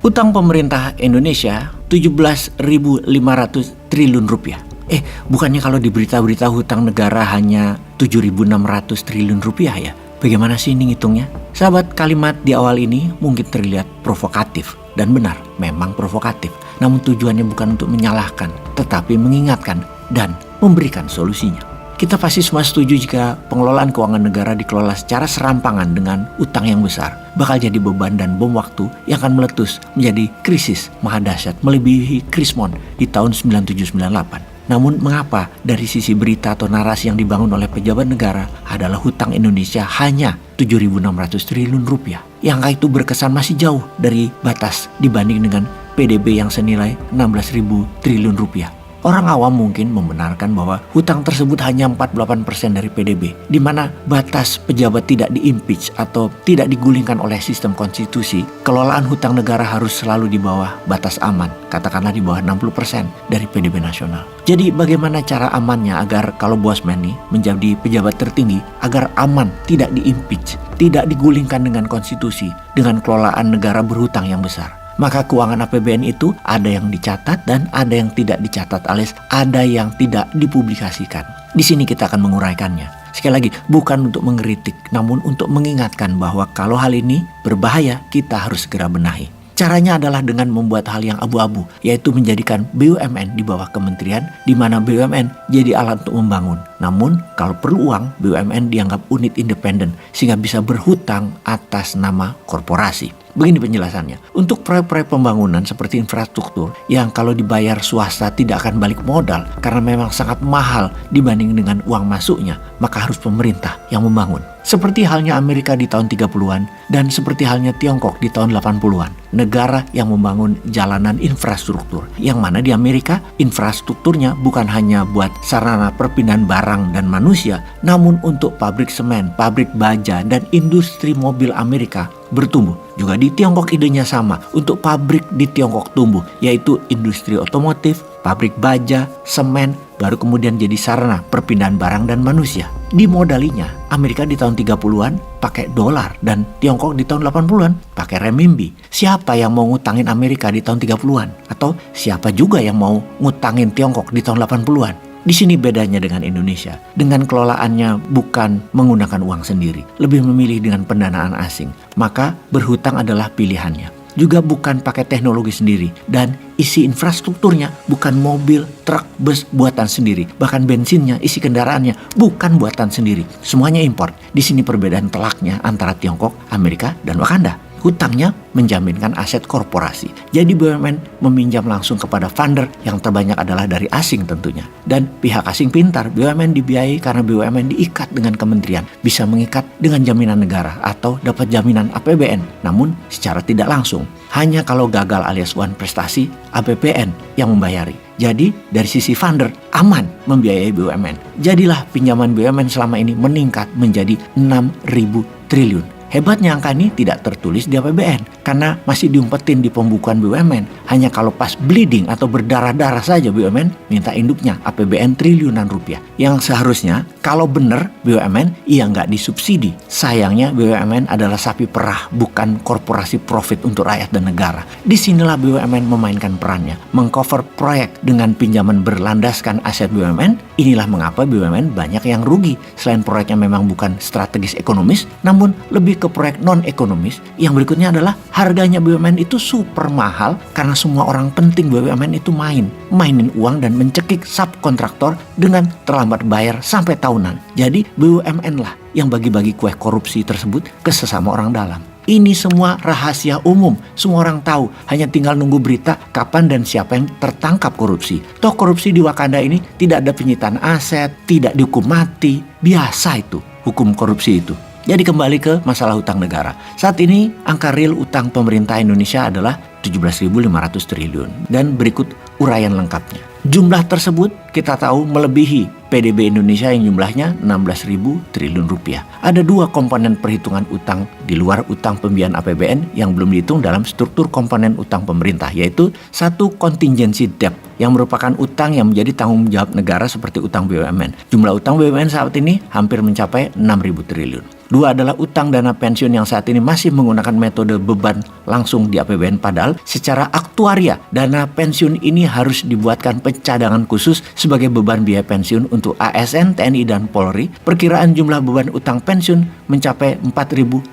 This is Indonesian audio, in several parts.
Hutang pemerintah Indonesia 17.500 triliun rupiah. Bukannya kalau di berita-berita hutang negara hanya 7.600 triliun rupiah ya? Bagaimana sih ini ngitungnya? Sahabat, kalimat di awal ini mungkin terlihat provokatif. Dan benar, memang provokatif. Namun tujuannya bukan untuk menyalahkan, tetapi mengingatkan dan memberikan solusinya. Kita pasti semua setuju jika pengelolaan keuangan negara dikelola secara serampangan dengan utang yang besar. Bakal jadi beban dan bom waktu yang akan meletus menjadi krisis maha dahsyat melebihi Krismon di tahun 9798. Namun mengapa dari sisi berita atau narasi yang dibangun oleh pejabat negara adalah hutang Indonesia hanya 7.600 triliun rupiah. Yang angka itu berkesan masih jauh dari batas dibanding dengan PDB yang senilai 16.000 triliun rupiah. Orang awam mungkin membenarkan bahwa hutang tersebut hanya 48% dari PDB, di mana batas pejabat tidak di-impeach atau tidak digulingkan oleh sistem konstitusi. Kelolaan hutang negara harus selalu di bawah batas aman, katakanlah di bawah 60% dari PDB nasional. Jadi bagaimana cara amannya agar kalau Bosman nih menjadi pejabat tertinggi, agar aman, tidak di-impeach, tidak digulingkan dengan konstitusi, dengan kelolaan negara berhutang yang besar? Maka keuangan APBN itu ada yang dicatat dan ada yang tidak dicatat, alias ada yang tidak dipublikasikan. Di sini kita akan menguraikannya. Sekali lagi, bukan untuk mengkritik, namun untuk mengingatkan bahwa kalau hal ini berbahaya, kita harus segera benahi. Caranya adalah dengan membuat hal yang abu-abu, yaitu menjadikan BUMN di bawah kementerian, di mana BUMN jadi alat untuk membangun. Namun, kalau perlu uang, BUMN dianggap unit independen, sehingga bisa berhutang atas nama korporasi. Begini penjelasannya, untuk proyek-proyek pembangunan seperti infrastruktur yang kalau dibayar swasta tidak akan balik modal karena memang sangat mahal dibanding dengan uang masuknya, maka harus pemerintah yang membangun. Seperti halnya Amerika di tahun 30-an dan seperti halnya Tiongkok di tahun 80-an. Negara yang membangun jalanan infrastruktur, yang mana di Amerika infrastrukturnya bukan hanya buat sarana perpindahan barang dan manusia, namun untuk pabrik semen, pabrik baja, dan industri mobil Amerika bertumbuh. Juga di Tiongkok idenya sama, untuk pabrik di Tiongkok tumbuh, yaitu industri otomotif, pabrik baja, semen, baru kemudian jadi sarana perpindahan barang dan manusia. Dimodalinya, Amerika di tahun 30-an pakai dolar dan Tiongkok di tahun 80-an pakai renminbi. Siapa yang mau ngutangin Amerika di tahun 30-an? Atau siapa juga yang mau ngutangin Tiongkok di tahun 80-an? Di sini bedanya dengan Indonesia. Dengan kelolaannya bukan menggunakan uang sendiri, lebih memilih dengan pendanaan asing. Maka berhutang adalah pilihannya. Juga bukan pakai teknologi sendiri, dan isi infrastrukturnya bukan mobil, truk, bus buatan sendiri. Bahkan bensinnya, isi kendaraannya bukan buatan sendiri. Semuanya impor. Di sini perbedaan telaknya antara Tiongkok, Amerika, dan Wakanda. Hutangnya menjaminkan aset korporasi. Jadi BUMN meminjam langsung kepada funder yang terbanyak adalah dari asing tentunya. Dan pihak asing pintar, BUMN dibiayai karena BUMN diikat dengan kementerian. Bisa mengikat dengan jaminan negara atau dapat jaminan APBN. Namun secara tidak langsung. Hanya kalau gagal alias one prestasi, APBN yang membayari. Jadi dari sisi funder aman membiayai BUMN. Jadilah pinjaman BUMN selama ini meningkat menjadi 6.000 triliun. Hebatnya angka ini tidak tertulis di APBN karena masih diumpetin di pembukuan BUMN. Hanya kalau pas bleeding atau berdarah-darah saja BUMN minta induknya APBN triliunan rupiah. Yang seharusnya kalau benar BUMN ia nggak disubsidi. Sayangnya BUMN adalah sapi perah, bukan korporasi profit untuk rakyat dan negara. Disinilah BUMN memainkan perannya, mengcover proyek dengan pinjaman berlandaskan aset BUMN. Inilah mengapa BUMN banyak yang rugi. Selain proyeknya memang bukan strategis ekonomis, namun lebih ke proyek non-ekonomis. Yang berikutnya adalah harganya BUMN itu super mahal karena semua orang penting BUMN itu mainin uang dan mencekik subkontraktor dengan terlambat bayar sampai tahunan. Jadi BUMN lah yang bagi-bagi kue korupsi tersebut ke sesama orang dalam. Ini semua rahasia umum, semua orang tahu. Hanya tinggal nunggu berita kapan dan siapa yang tertangkap korupsi. Toh korupsi di Wakanda ini tidak ada penyitaan aset, tidak dihukum mati. Biasa itu hukum korupsi itu. Jadi kembali ke masalah utang negara. Saat ini angka real utang pemerintah Indonesia adalah 17.500 triliun. Dan berikut uraian lengkapnya. Jumlah tersebut kita tahu melebihi PDB Indonesia yang jumlahnya 16.000 triliun rupiah. Ada dua komponen perhitungan utang di luar utang pembiayaan APBN yang belum dihitung dalam struktur komponen utang pemerintah, yaitu satu contingency debt yang merupakan utang yang menjadi tanggung jawab negara seperti utang BUMN. Jumlah utang BUMN saat ini hampir mencapai 6.000 triliun. Dua adalah utang dana pensiun yang saat ini masih menggunakan metode beban langsung di APBN, padahal secara aktuaria dana pensiun ini harus dibuatkan pencadangan khusus sebagai beban biaya pensiun untuk ASN, TNI, dan Polri. Perkiraan jumlah beban utang pensiun mencapai 4.500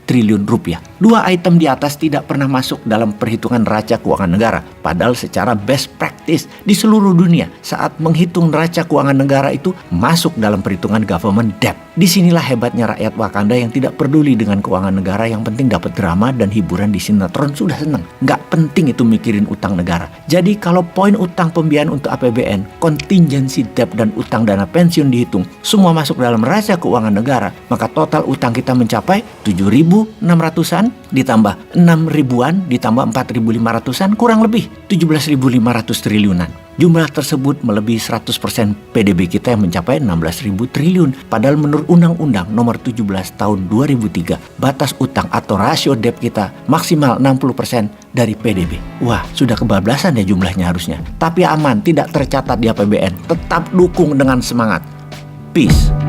triliun rupiah. Dua item di atas tidak pernah masuk dalam perhitungan neraca keuangan negara, padahal secara best practice di seluruh dunia saat menghitung neraca keuangan negara itu masuk dalam perhitungan government debt. Disinilah hebatnya rakyat Wakanda yang tidak peduli dengan keuangan negara, yang penting dapat drama dan hiburan di sinetron sudah senang. Nggak penting itu mikirin utang negara. Jadi kalau poin utang pembiayaan untuk APBN, contingency debt dan utang dana pensiun dihitung, semua masuk dalam neraca keuangan negara, maka total utang kita mencapai 7.600-an ditambah 6.000-an ditambah 4.500-an, kurang lebih 17.500 triliunan. Jumlah tersebut melebihi 100% PDB kita yang mencapai 16.000 triliun. Padahal menurut Undang-Undang Nomor 17 Tahun 2003, batas utang atau rasio debt kita maksimal 60% dari PDB. Wah, sudah kebablasan ya jumlahnya harusnya. Tapi aman, tidak tercatat di APBN. Tetap dukung dengan semangat. Peace.